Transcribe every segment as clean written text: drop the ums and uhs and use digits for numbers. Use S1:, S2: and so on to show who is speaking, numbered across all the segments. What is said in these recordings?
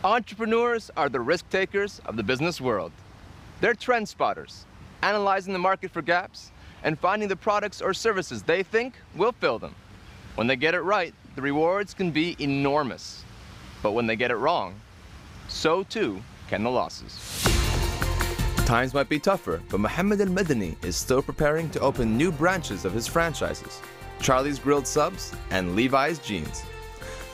S1: Entrepreneurs are the risk takers of the business world. They're trend spotters, analyzing the market for gaps and finding the products or services they think will fill them. When they get it right, the rewards can be enormous. But when they get it wrong, so too can the losses. Times might be tougher, but Mohammed Al-Madani is still preparing to open new branches of his franchises, Charlie's Grilled Subs and Levi's Jeans.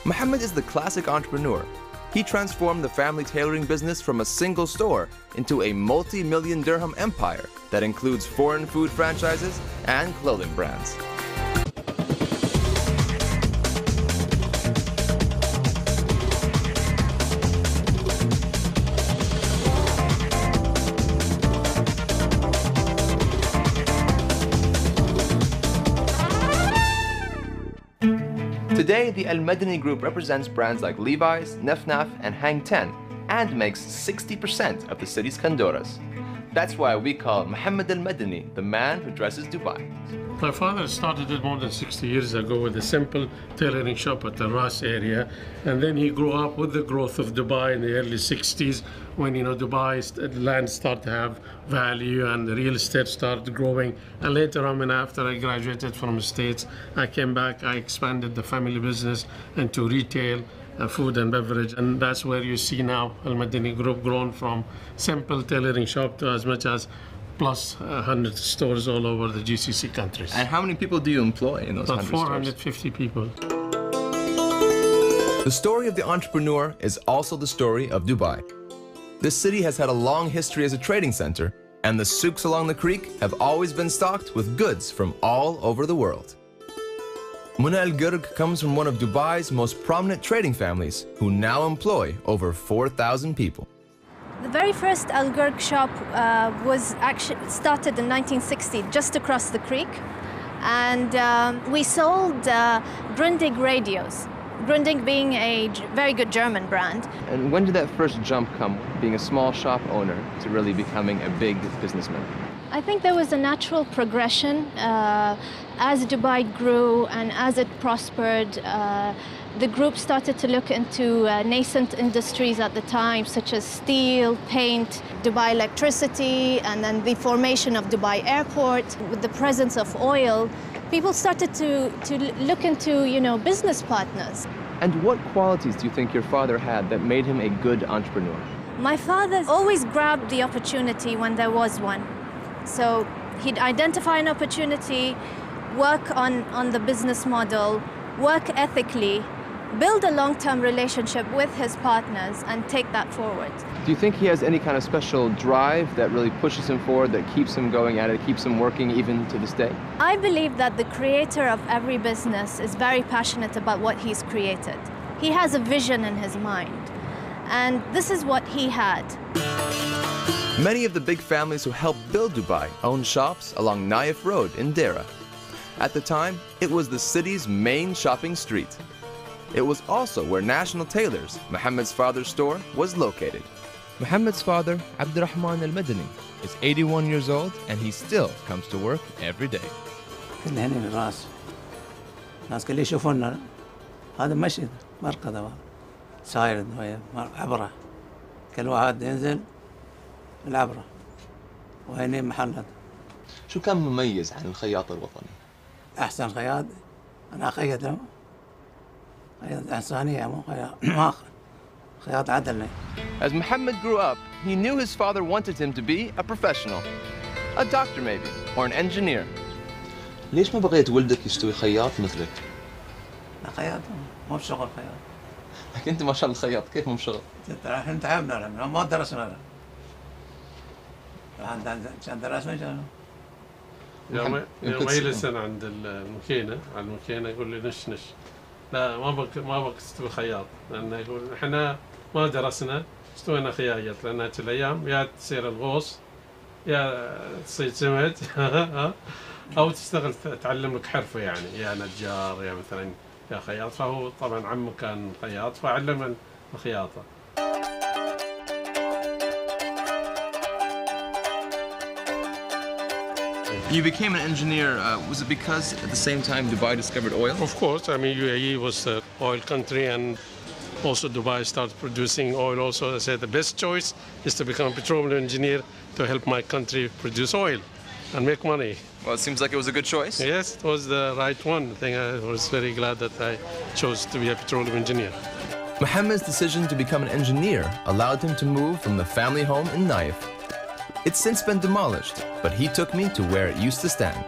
S1: Mohammed is the classic entrepreneur. He transformed the family tailoring business from a single store into a multi-million dirham empire that includes foreign food franchises and clothing brands. Today, the Al-Madani Group represents brands like Levi's, Naf and Hang Ten, and makes 60% of the city's kandoras. That's why we call Mohammed Al-Madani the man who dresses Dubai.
S2: My father started it more than 60 years ago with a simple tailoring shop at the Ras area, and then he grew up with the growth of Dubai in the early 60s when, Dubai's land started to have value and the real estate started growing. And later on, after I graduated from the States, I came back, I expanded the family business into retail, food and beverage, and that's where you see now Al-Madani Group grown from simple tailoring shop to as much as plus 100 stores all over the GCC countries.
S1: And how many people do you employ in those 100 stores?
S2: 450 people.
S1: The story of the entrepreneur is also the story of Dubai. This city has had a long history as a trading center, and the souks along the creek have always been stocked with goods from all over the world. Muna Al-Gurg comes from one of Dubai's most prominent trading families, who now employ over 4,000 people.
S3: The very first Al-Gurg shop was actually started in 1960, just across the creek. And we sold Grundig radios, Grundig being a very good German brand.
S1: And when did that first jump come, being a small shop owner to really becoming a big businessman?
S3: I think there was a natural progression. As Dubai grew and as it prospered, the group started to look into nascent industries at the time, such as steel, paint, Dubai electricity, and then the formation of Dubai Airport. With the presence of oil, people started to look into, business partners.
S1: And what qualities do you think your father had that made him a good entrepreneur?
S3: My father always grabbed the opportunity when there was one. So he'd identify an opportunity, work on the business model, work ethically, build a long-term relationship with his partners, and take that forward.
S1: Do you think he has any kind of special drive that really pushes him forward, that keeps him going at it, keeps him working even to this day?
S3: I believe that the creator of every business is very passionate about what he's created. He has a vision in his mind, and this is what he had.
S1: Many of the big families who helped build Dubai owned shops along Naif Road in Deira. At the time, it was the city's main shopping street. It was also where National Tailors, Mohammed's father's store, was located. Mohammed's father, Abdurrahman Al-Madani, is 81 years old and he still comes to work every day.
S4: كنا هنا الراس الناس كل يشوفونا هذا مشي مركض ساير عبره كل واحد ينزل العبره وهنا محلات.
S1: شو كان مميز عن الخياط الوطني؟
S4: أحسن خياط أنا خياط خياط إنسانية مو خياط خياط عدل.
S1: As Mohammed grew up, he knew his father wanted him to be a professional, a doctor maybe, or an engineer.
S5: ليش ما بغيت ولدك يستوي خياط مثلك؟
S4: لا خياط مو بشغل خياط.
S5: لكن أنت ما شاء الله خياط، كيف مو بشغل؟
S4: إحنا تعبنا ما درسنا. عند درسنا
S2: يوم يجلسن عند الماكينة على الماكينة يقول لي نش لا ما بك تستوي خياط، لأنه يقول إحنا ما درسنا استوينا خياط، لأن هذه الأيام يا تصير الغوص يا تصير سمد أو تشتغل تعلم لك حرفة يعني يا نجار يا مثلا يا خياط. فهو طبعا عمه كان خياط فعلم الخياطة.
S1: You became an engineer, was it because at the same time Dubai discovered oil?
S2: Of course, I mean UAE was an oil country and Also, Dubai started producing oil. Also, I said the best choice is to become a petroleum engineer to help my country produce oil and make money.
S1: Well, it seems like it was a good choice.
S2: Yes, it was the right one. I think I was very glad that I chose to be a petroleum engineer.
S1: Mohammed's decision to become an engineer allowed him to move from the family home in Naif. It's since been demolished, but he took me to where it used to stand.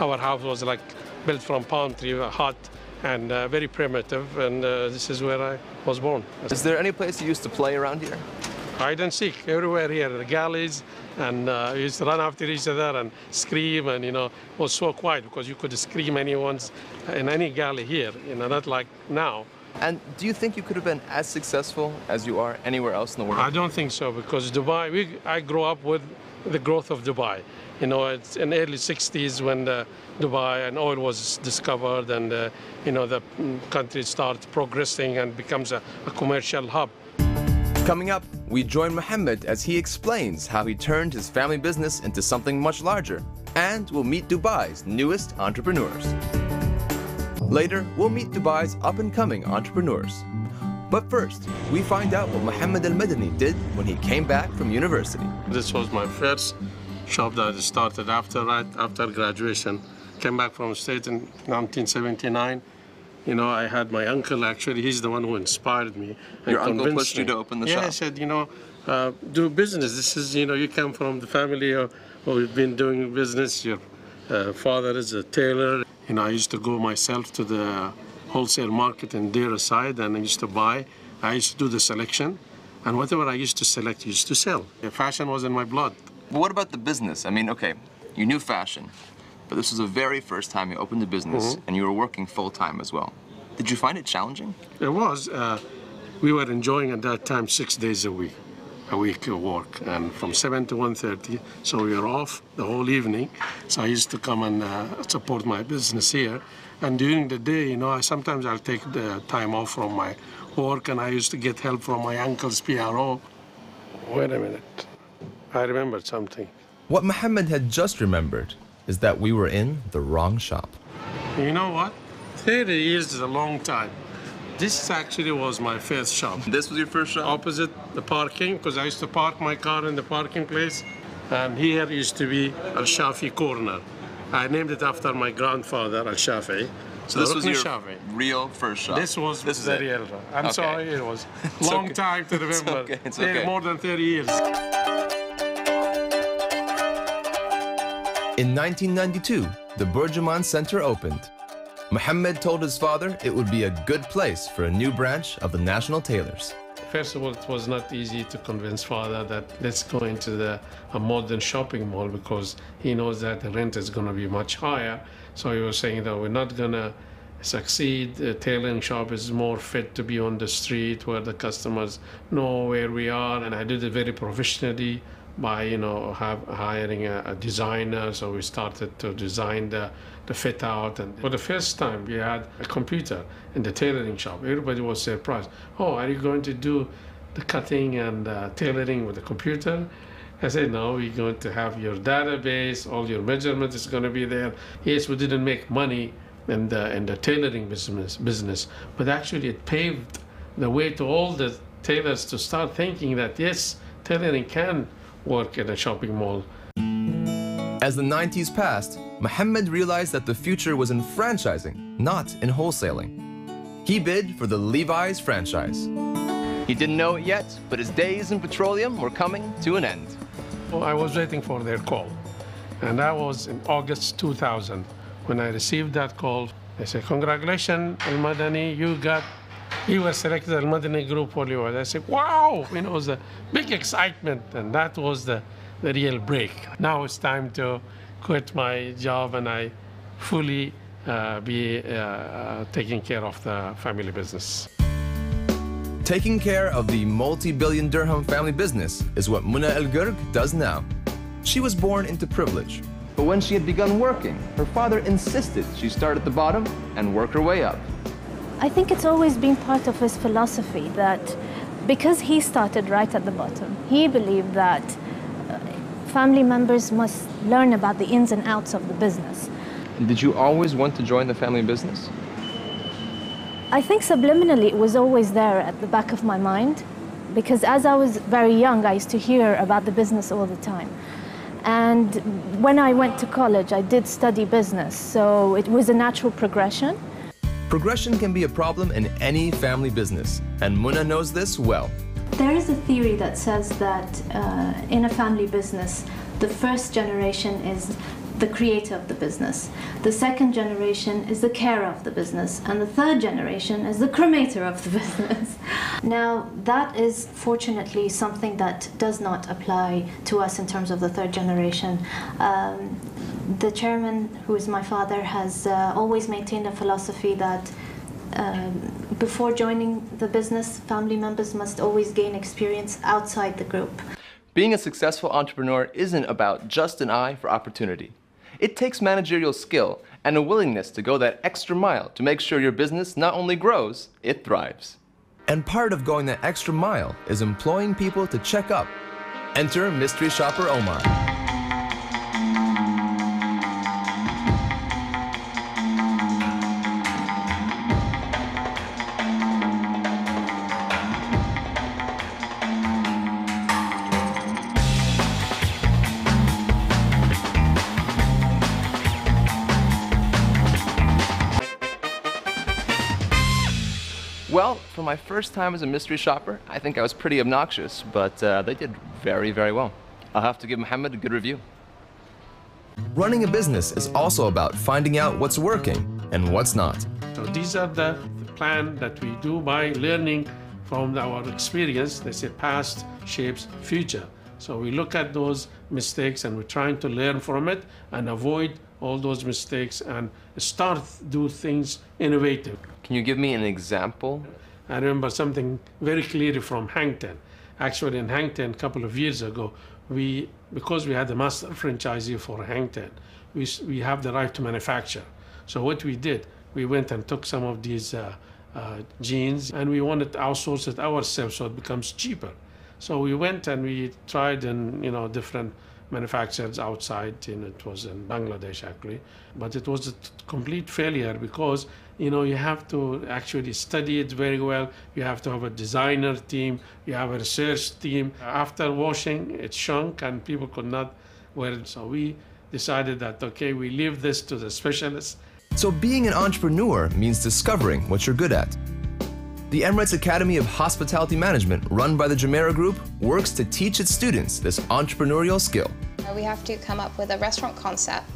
S2: Our house was like built from palm tree, hut, and very primitive, and this is where I was born.
S1: Is there any place you used to play around here?
S2: Hide and seek everywhere here, the galleys, and we used to run after each other and scream, and it was so quiet because you could scream anyone's in any galley here, not like now.
S1: And do you think you could have been as successful as you are anywhere else in the world?
S2: I don't think so, because Dubai, I grew up with the growth of Dubai. It's in the early 60s when Dubai and oil was discovered, and the country starts progressing and becomes a commercial hub.
S1: Coming up, we join Mohammed as he explains how he turned his family business into something much larger, and we'll meet Dubai's newest entrepreneurs. Later, we'll meet Dubai's up-and-coming entrepreneurs. But first, we find out what Mohammed Al-Madani did when he came back from university.
S2: This was my first shop that I started right after graduation. Came back from the States in 1979. I had my uncle, actually, he's the one who inspired me.
S1: Your uncle pushed you to open the shop?
S2: Yeah, I said, do business. This is, you come from the family who've been doing business. Your father is a tailor. I used to go myself to the wholesale market in Deir side, and I used to buy. I used to do the selection, and whatever I used to select, I used to sell. Fashion was in my blood.
S1: But what about the business? I mean, okay, you knew fashion, but this was the very first time you opened a business, and you were working full-time as well. Did you find it challenging?
S2: It was. We were enjoying at that time 6 days a week of work, and from 7 to 1:30, so we were off the whole evening. So I used to come and support my business here. And during the day, sometimes I'll take the time off from my work, and I used to get help from my uncle's PRO. Wait a minute. I remembered something.
S1: What Mohammed had just remembered is that we were in the wrong shop.
S2: You know what? 30 years is a long time. This actually was my first shop.
S1: This was your first shop?
S2: Opposite the parking, because I used to park my car in the parking place. And here used to be Al-Shafi Corner. I named it after my grandfather, Al-Shafi.
S1: So this was your real first shop?
S2: This was the real shop. I'm sorry, it was a long time to remember.
S1: It's okay.
S2: More than 30 years.
S1: In 1992, the Burjuman Center opened. Mohammed told his father it would be a good place for a new branch of the National Tailors.
S2: First of all, it was not easy to convince father that let's go into a modern shopping mall, because he knows that the rent is going to be much higher. So he was saying that we're not going to succeed. The tailoring shop is more fit to be on the street where the customers know where we are. And I did it very professionally by hiring a designer. So we started to design the fit out, and for the first time we had a computer in the tailoring shop. Everybody was surprised. Oh, are you going to do the cutting and tailoring with the computer? I said, no, we're going to have your database, all your measurements is going to be there. Yes, we didn't make money in the tailoring business, but actually it paved the way to all the tailors to start thinking that yes, tailoring can work in a shopping mall.
S1: As the 90s passed, Mohammed realized that the future was in franchising, not in wholesaling. He bid for the Levi's franchise. He didn't know it yet, but his days in petroleum were coming to an end.
S2: Well, I was waiting for their call, and that was in August 2000. When I received that call, they said, congratulations, Al-Madani, you were selected Al-Madani Group for Levi's. I said, wow, it was a big excitement, and that was the real break. Now it's time to quit my job, and I fully be taking care of the family business.
S1: Taking care of the multi-billion dirham family business is what Muna Al-Gurg does now. She was born into privilege, but when she had begun working, her father insisted she start at the bottom and work her way up.
S3: I think it's always been part of his philosophy that because he started right at the bottom, he believed that family members must learn about the ins and outs of the business.
S1: Did you always want to join the family business?
S3: I think subliminally it was always there at the back of my mind, because as I was very young, I used to hear about the business all the time. And when I went to college, I did study business, so it was a natural progression.
S1: Progression can be a problem in any family business, and Muna knows this well.
S3: There is a theory that says that in a family business, the first generation is the creator of the business, the second generation is the carer of the business, and the third generation is the cremator of the business. Now, that is fortunately something that does not apply to us in terms of the third generation. The chairman, who is my father, has always maintained a philosophy that before joining the business, family members must always gain experience outside the group.
S1: Being a successful entrepreneur isn't about just an eye for opportunity. It takes managerial skill and a willingness to go that extra mile to make sure your business not only grows, it thrives. And part of going that extra mile is employing people to check up. Enter mystery shopper Omar. Well, for my first time as a mystery shopper, I think I was pretty obnoxious, but they did very, very well. I'll have to give Mohammed a good review. Running a business is also about finding out what's working and what's not.
S2: So these are the plan that we do by learning from our experience. They say past shapes future. So we look at those mistakes and we're trying to learn from it and avoid all those mistakes and start do things innovative.
S1: Can you give me an example?
S2: I remember something very clearly from Hangten. Actually, in Hangten, a couple of years ago, because we had the master franchisee for Hangten, we have the right to manufacture. So what we did, we went and took some of these jeans and we wanted to outsource it ourselves so it becomes cheaper. So we went and we tried in different manufacturers outside, it was in Bangladesh actually, but it was a complete failure because you have to actually study it very well. You have to have a designer team, you have a research team. After washing, it shrunk and people could not wear it. So we decided that, okay, we leave this to the specialists.
S1: So being an entrepreneur means discovering what you're good at. The Emirates Academy of Hospitality Management, run by the Jumeirah Group, works to teach its students this entrepreneurial skill.
S6: We have to come up with a restaurant concept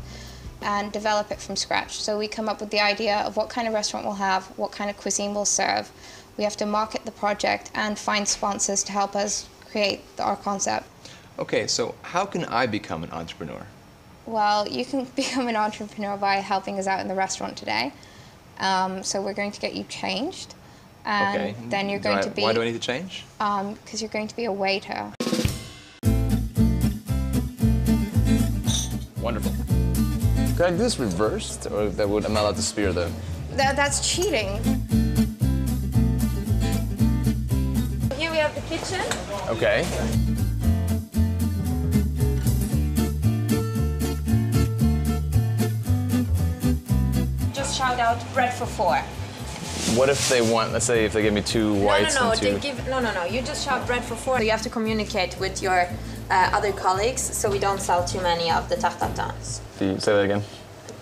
S6: and develop it from scratch. So we come up with the idea of what kind of restaurant we'll have, what kind of cuisine we'll serve. We have to market the project and find sponsors to help us create our concept.
S1: Okay, so how can I become an entrepreneur?
S6: Well, you can become an entrepreneur by helping us out in the restaurant today. So we're going to get you changed. And
S1: okay.
S6: Then you're going to be...
S1: Why do I need to change?
S6: Because you're going to be a waiter.
S1: Wonderful. Could I do this reversed, or that would am I allowed to spear the...
S6: That's cheating.
S7: Here we have the kitchen.
S1: Okay.
S7: Just shout out bread for 4.
S1: What if they want, let's say if they give me 2 whites
S7: no,
S1: and 2...
S7: No. You just shout bread for 4. You have to communicate with your other colleagues so we don't sell too many of the tartatans.
S1: Say that again.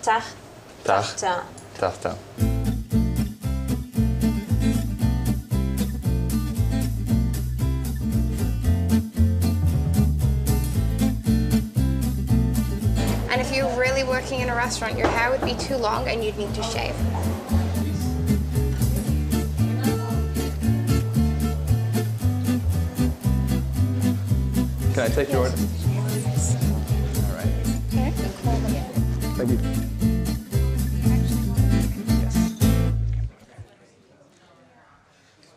S7: Tarta.
S1: Tarta.
S6: And if you're really working in a restaurant, your hair would be too long and you'd need to shave.
S1: Can I take your order? All right.
S6: Okay.
S1: Thank you.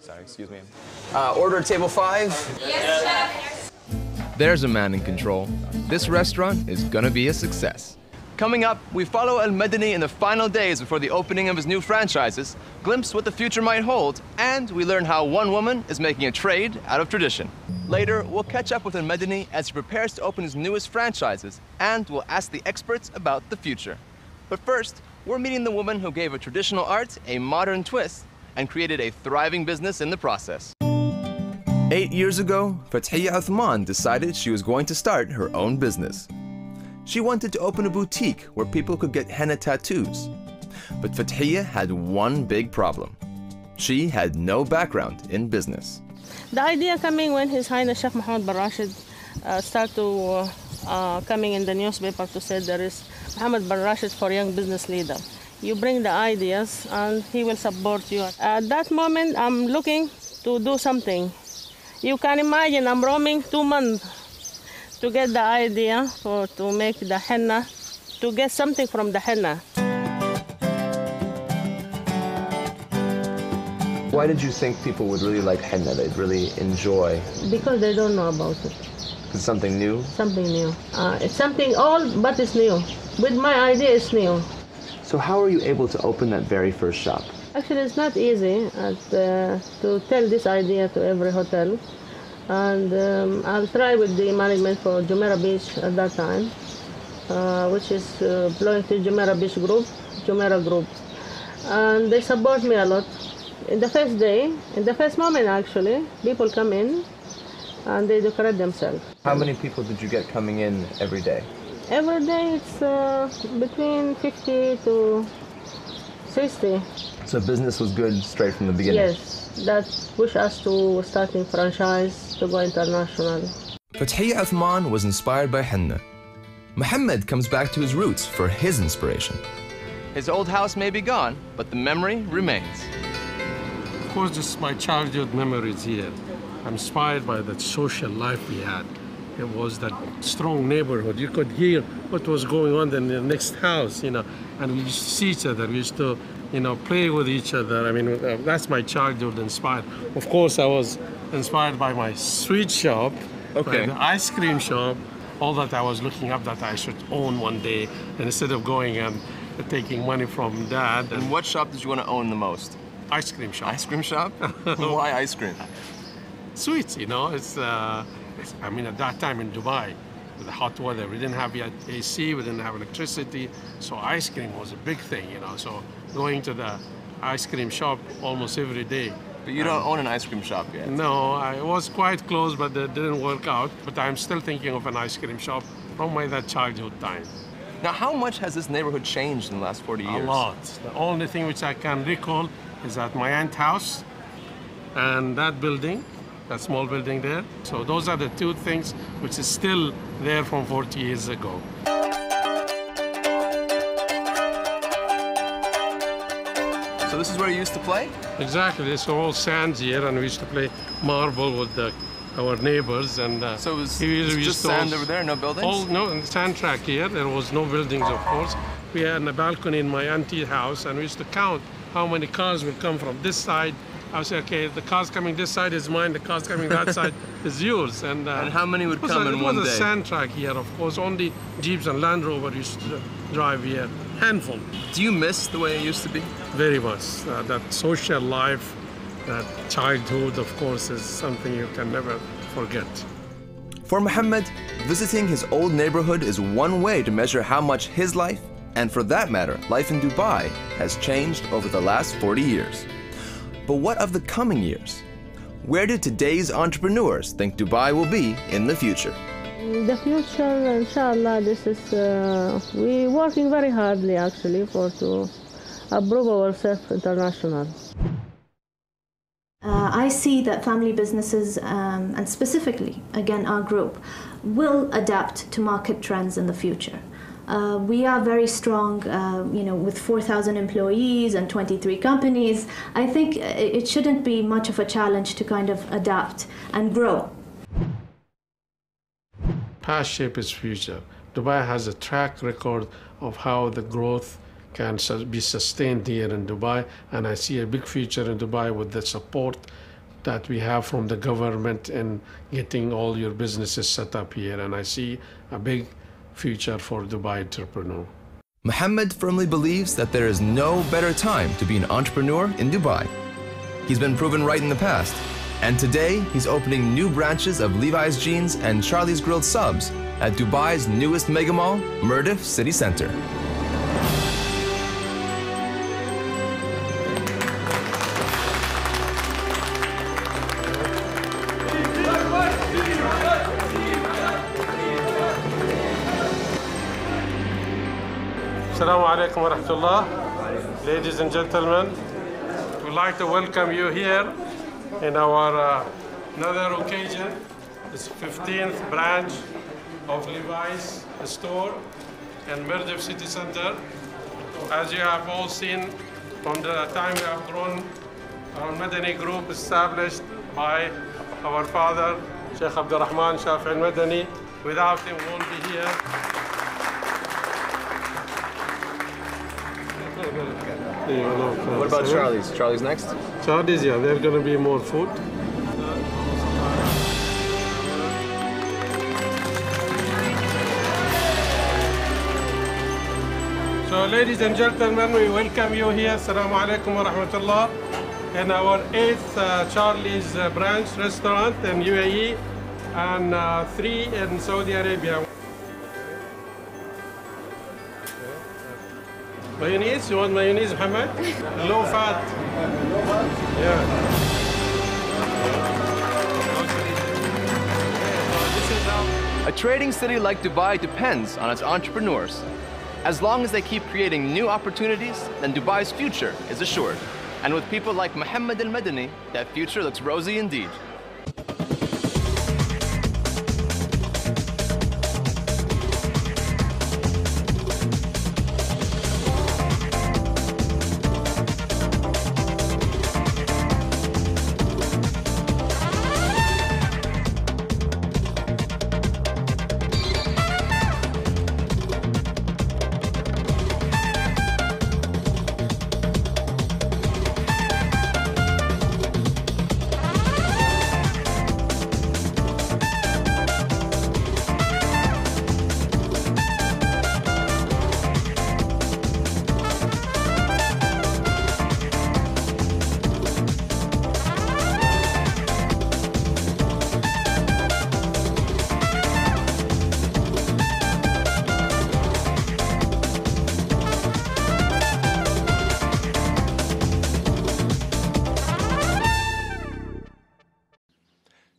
S1: Sorry, excuse me. Order table 5.
S7: Yes, chef.
S1: There's a man in control. This restaurant is gonna be a success. Coming up, we follow Al-Madani in the final days before the opening of his new franchises, glimpse what the future might hold, and we learn how one woman is making a trade out of tradition. Later, we'll catch up with Al-Madani as he prepares to open his newest franchises, and we'll ask the experts about the future. But first, we're meeting the woman who gave a traditional art a modern twist and created a thriving business in the process. 8 years ago, Fathiya Uthman decided she was going to start her own business. She wanted to open a boutique where people could get henna tattoos. But Fathiya had one big problem. She had no background in business.
S8: The idea coming when His Highness Sheikh Mohammed bin Rashid started to coming in the newspaper to say there is Mohammed bin Rashid for young business leader. You bring the ideas and he will support you. At that moment, I'm looking to do something. You can imagine I'm roaming 2 months to get the idea to make the henna, to get something from the henna.
S5: Why did you think people would really like henna, they'd really enjoy?
S8: Because they don't know about it.
S5: It's something new?
S8: Something new. It's something old, but it's new. With my idea, it's new.
S5: So how are you able to open that very first shop?
S8: Actually, it's not easy to tell this idea to every hotel. And I'll try with the management for Jumeirah Beach at that time, which is belonging to Jumeirah Beach Group, Jumeirah Group. And they support me a lot. In the first day, in the first moment actually, people come in and they decorate themselves.
S5: How many people did you get coming in every day?
S8: Every day it's between 50 to 60.
S5: So business was good straight from the beginning?
S8: Yes, that pushed us to starting franchise, to go international.
S1: Fathiya Uthman was inspired by henna. Mohammed comes back to his roots for his inspiration. His old house may be gone, but the memory remains.
S2: Of course, this is my childhood memories here. I'm inspired by that social life we had. It was that strong neighborhood. You could hear what was going on in the next house, and we used to see each other. We used to, play with each other. I mean, that's my childhood inspired. Of course, I was inspired by my sweet shop, by the ice cream shop, all that I was looking up that I should own one day, and instead of going and taking money from Dad.
S1: And what shop did you want to own the most?
S2: Ice cream shop.
S1: Ice cream shop? Why ice cream?
S2: Sweets, I mean, at that time in Dubai, with the hot weather, we didn't have yet AC, we didn't have electricity, so ice cream was a big thing, So going to the ice cream shop almost every day.
S1: But you don't own an ice cream shop yet?
S2: No, I was quite close, but it didn't work out. But I'm still thinking of an ice cream shop from that childhood time.
S1: Now, how much has this neighborhood changed in the last 40 years?
S2: A lot. The only thing which I can recall is at my aunt's house and that building, that small building there. So those are the two things which is still there from 40 years ago.
S1: So this is where you used to play?
S2: Exactly. There's all sands here, and we used to play marble with our neighbors. And
S1: so it was just sand over there, no buildings?
S2: No, sand track here. There was no buildings, of course. We had a balcony in my auntie's house, and we used to count how many cars would come from this side. I would say, okay, the cars coming this side is mine, the cars coming that side is yours. And
S1: how many would come in one day?
S2: It was a sand track here, of course. Only Jeeps and Land Rover used to drive here. Handful.
S1: Do you miss the way it used to be?
S2: Very much. That social life, that childhood, of course, is something you can never forget.
S1: For Mohammed, visiting his old neighborhood is one way to measure how much his life, and for that matter, life in Dubai, has changed over the last 40 years. But what of the coming years? Where do today's entrepreneurs think Dubai will be in the future?
S8: The future, inshallah, this is, we're working very hardly actually to improve ourselves international.
S3: I see that family businesses, and specifically, again, our group, will adapt to market trends in the future. We are very strong, with 4,000 employees and 23 companies. I think it shouldn't be much of a challenge to kind of adapt and grow.
S2: Past shape its future. Dubai has a track record of how the growth can be sustained here in Dubai, and I see a big future in Dubai with the support that we have from the government in getting all your businesses set up here, and I see a big future for Dubai entrepreneur.
S1: Mohammed firmly believes that there is no better time to be an entrepreneur in Dubai. He's been proven right in the past, and today he's opening new branches of Levi's Jeans and Charlie's Grilled Subs at Dubai's newest mega mall, Mirdif City Center.
S2: Assalamu alaikum wa rahmatullah. Ladies and gentlemen, we'd like to welcome you here in our another occasion. It's 15th branch of Levi's store in Mirdif City Center. As you have all seen, from the time we have grown, our Madani group established by our father, Sheikh Abdurrahman Shafi al-Madani. Without him, we won't be here.
S1: What about Charlie's? Charlie's next?
S2: Charlie's, yeah, there's going to be more food. So, ladies and gentlemen, we welcome you here. Assalamu alaikum wa rahmatullah. In our 8th Charlie's branch restaurant in UAE and 3 in Saudi Arabia. Mayonnaise? You want mayonnaise, Muhammad? Low fat. Yeah.
S1: A trading city like Dubai depends on its entrepreneurs. As long as they keep creating new opportunities, then Dubai's future is assured. And with people like Mohammed al-Madani, that future looks rosy indeed.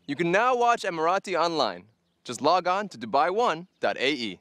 S1: You can now watch Emarati online. Just log on to dubai1.ae.